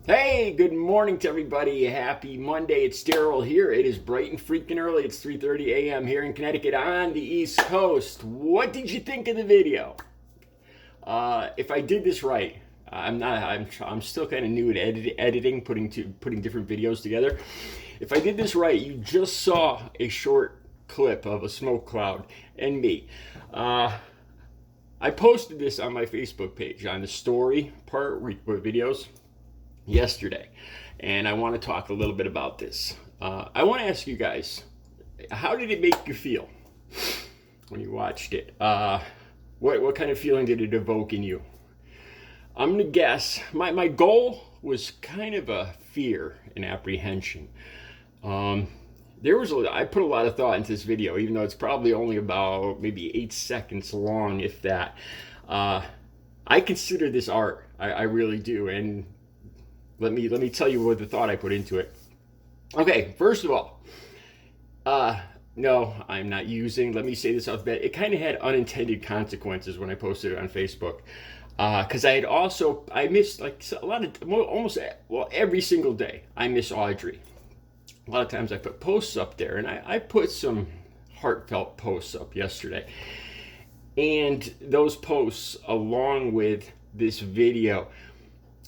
Hey, good morning to everybody. Happy Monday. It's Daryl here. It is bright and freaking early. It's 3:30 a.m. here in Connecticut on the East Coast. What did you think of the video? If I did this right, I'm not. I'm still kind of new at editing, putting different videos together. If I did this right, you just saw a short clip of a smoke cloud and me. I posted this on my Facebook page on the story part with videos yesterday, and I want to talk a little bit about this. I want to ask you guys, how did it make you feel when you watched it? What kind of feeling did it evoke in you? I'm gonna guess my goal was kind of a fear and apprehension. Um, I put a lot of thought into this video, even though it's probably only about maybe 8 seconds long, if that. Uh, I consider this art. I really do, and let me tell you what the thought I put into it. Okay, first of all, no, I'm not using. Let me say this off the bat. It kind of had unintended consequences when I posted it on Facebook, because I missed like a lot of almost well every single day. I miss Audrey. A lot of times I put posts up there, and I put some heartfelt posts up yesterday, and those posts along with this video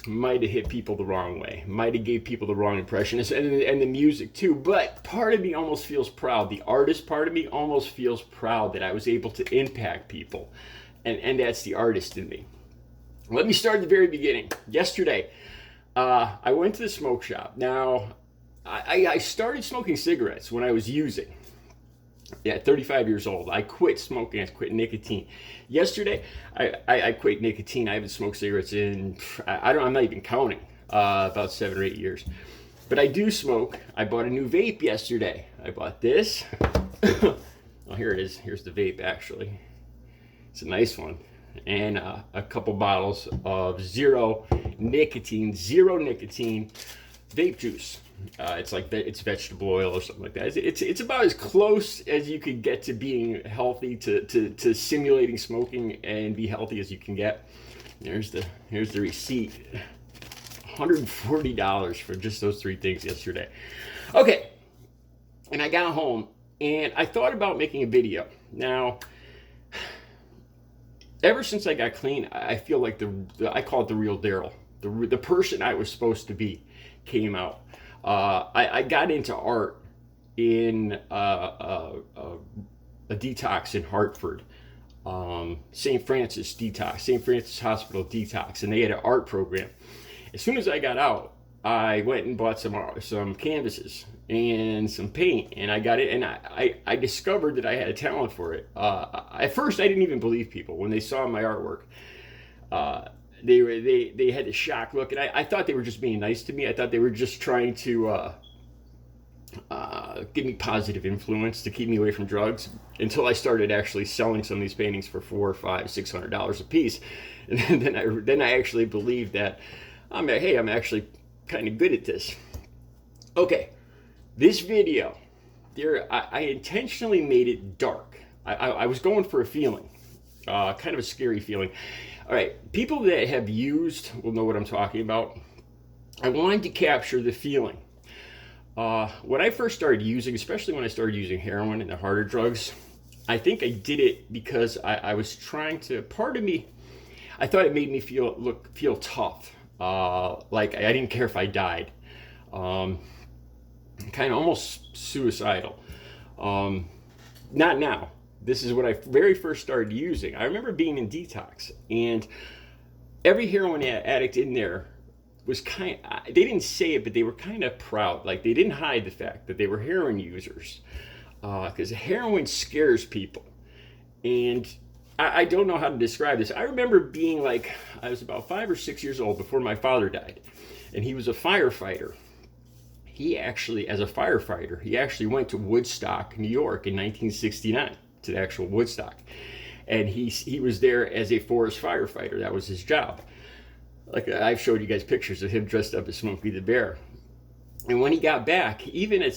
might have hit people the wrong way, might have gave people the wrong impression, and the music too. But part of me almost feels proud. The artist part of me almost feels proud that I was able to impact people, and that's the artist in me. Let me start at the very beginning. Yesterday, I went to the smoke shop. Now, I started smoking cigarettes when I was using. Yeah, 35 years old. I quit smoking. I quit nicotine. Yesterday, I quit nicotine. I haven't smoked cigarettes in, I'm not even counting, about 7 or 8 years. But I do smoke. I bought a new vape yesterday. I bought this. Oh, here it is. Here's the vape, actually. It's a nice one. And a couple bottles of zero nicotine vape juice. It's vegetable oil or something like that. It's about as close as you could get to being healthy, to simulating smoking and be healthy as you can get. Here's the receipt. $140 for just those three things yesterday. Okay, and I got home and I thought about making a video. Now, ever since I got clean, I feel like I call it the real Daryl. The person I was supposed to be came out. I got into art in a detox in Hartford, St. Francis Hospital detox, and they had an art program. As soon as I got out, I went and bought some canvases and some paint, and I got it, and I discovered that I had a talent for it. At first, I didn't even believe people when they saw my artwork. They had a shocked look, and I thought they were just being nice to me. I thought they were just trying to give me positive influence to keep me away from drugs, until I started actually selling some of these paintings for $400, $500, $600 a piece, and then I actually believed that I'm actually kind of good at this. Okay, this video, I intentionally made it dark. I was going for a feeling, kind of a scary feeling. All right, people that have used will know what I'm talking about. I wanted to capture the feeling. When I first started using, especially when I started using heroin and the harder drugs, I think I did it because I was trying to, part of me, I thought it made me feel tough. Like I didn't care if I died. Kind of almost suicidal. Not now. This is what I very first started using. I remember being in detox, and every heroin addict in there was they didn't say it, but they were kind of proud. Like, they didn't hide the fact that they were heroin users, because heroin scares people. And I don't know how to describe this. I remember being like, I was about 5 or 6 years old before my father died, and he was a firefighter. As a firefighter, he actually went to Woodstock, New York in 1969. To the actual Woodstock, and he was there as a forest firefighter. That was his job. Like, I've showed you guys pictures of him dressed up as Smokey the Bear. And when he got back, even at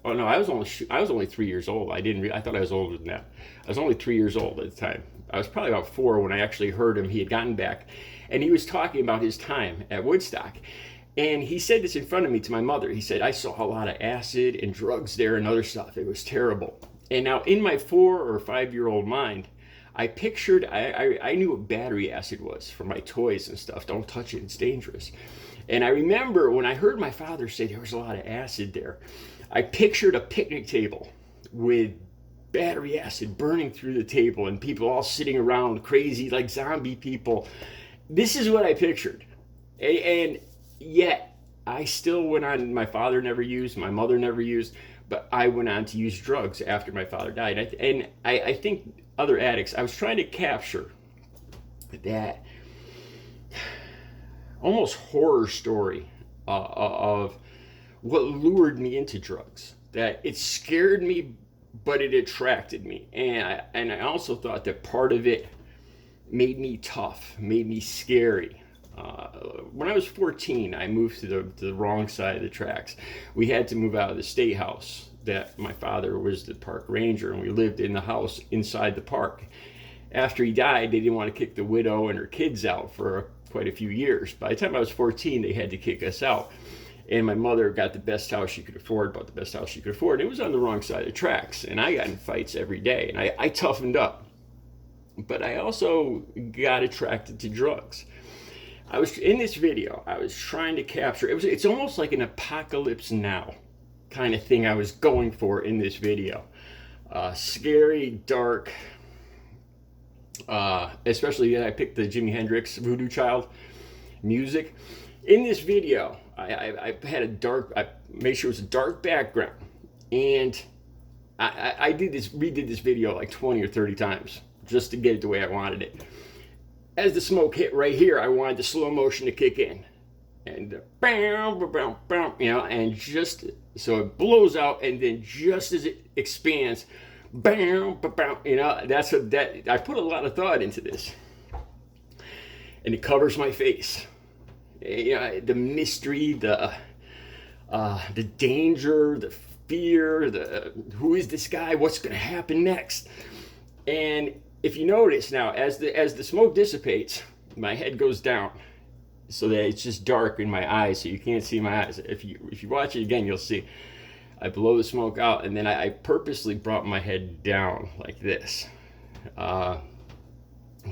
I was only 3 years old. I thought I was older than that. I was only 3 years old at the time. I was probably about 4 when I actually heard him. He had gotten back, And he was talking about his time at Woodstock. And he said this in front of me to my mother. He said, I saw a lot of acid and drugs there and other stuff. It was terrible. And now in my 4 or 5-year-old mind, I pictured, I knew what battery acid was for my toys and stuff. Don't touch it, it's dangerous. And I remember when I heard my father say there was a lot of acid there, I pictured a picnic table with battery acid burning through the table and people all sitting around crazy like zombie people. This is what I pictured. And yet I still went on. My father never used, my mother never used, but I went on to use drugs after my father died. And I think other addicts, I was trying to capture that almost horror story of what lured me into drugs. That it scared me, but it attracted me. And I also thought that part of it made me tough, made me scary. When I was 14, I moved to the wrong side of the tracks. We had to move out of the state house that my father was the park ranger, and we lived in the house inside the park. After he died, they didn't want to kick the widow and her kids out for quite a few years. By the time I was 14, they had to kick us out. And my mother got the best house she could afford, bought the best house she could afford. It was on the wrong side of the tracks, and I got in fights every day, and I toughened up. But I also got attracted to drugs. I was in this video, I was trying to capture, it's almost like an apocalypse now kind of thing I was going for in this video. Scary, dark, especially that I picked the Jimi Hendrix Voodoo Child music. In this video, I had I made sure it was a dark background, and I redid this video like 20 or 30 times just to get it the way I wanted it. As the smoke hit right here, I wanted the slow motion to kick in, and bam, bam, bam, you know, and just so it blows out, and then just as it expands, bam, bam, bam, you know, I put a lot of thought into this, and it covers my face. You know, the mystery, the danger, the fear, who is this guy? What's going to happen next? And if you notice now, as the smoke dissipates, my head goes down, so that it's just dark in my eyes, so you can't see my eyes. If you watch it again, you'll see I blow the smoke out, and then I purposely brought my head down like this, so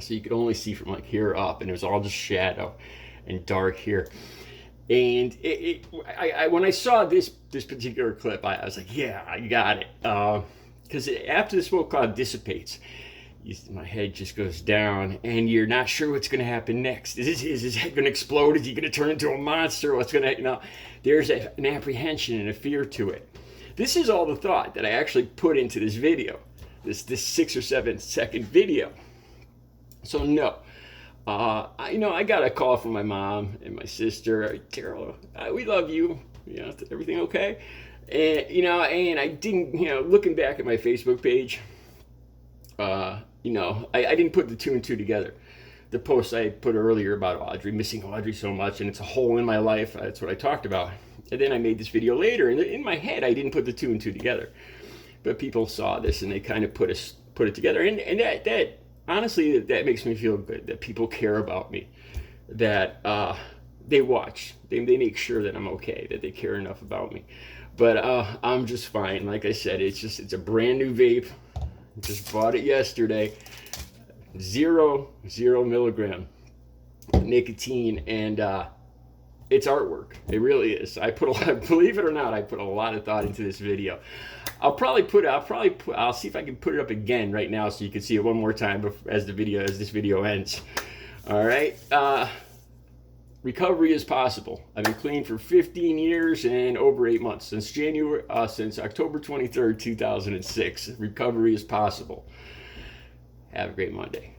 you could only see from like here up, and it was all just shadow and dark here. And when I saw this particular clip, I was like, yeah, I got it, because after the smoke cloud dissipates, my head just goes down, and you're not sure what's going to happen next. Is his head going to explode? Is he going to turn into a monster? What's going to, you know, there's an apprehension and a fear to it. This is all the thought that I actually put into this video, this 6 or 7 second video. So no, I got a call from my mom and my sister. Carol, we love you. You know, everything okay? And and I didn't, looking back at my Facebook page, I didn't put the 2 and 2 together. The post I put earlier about Audrey, missing Audrey so much, and it's a hole in my life. That's what I talked about. And then I made this video later, and in my head, I didn't put the 2 and 2 together. But people saw this, and they kind of put it together. And that honestly, that makes me feel good, that people care about me, that they watch, they make sure that I'm okay, that they care enough about me. But I'm just fine. Like I said, it's a brand new vape. Just bought it yesterday. 0 milligram nicotine, and it's artwork. It really is. Believe it or not, I put a lot of thought into this video. I'll see if I can put it up again right now so you can see it one more time as this video ends. All right. Recovery is possible. I've been clean for 15 years and over 8 months, since October 23rd, 2006. Recovery is possible. Have a great Monday.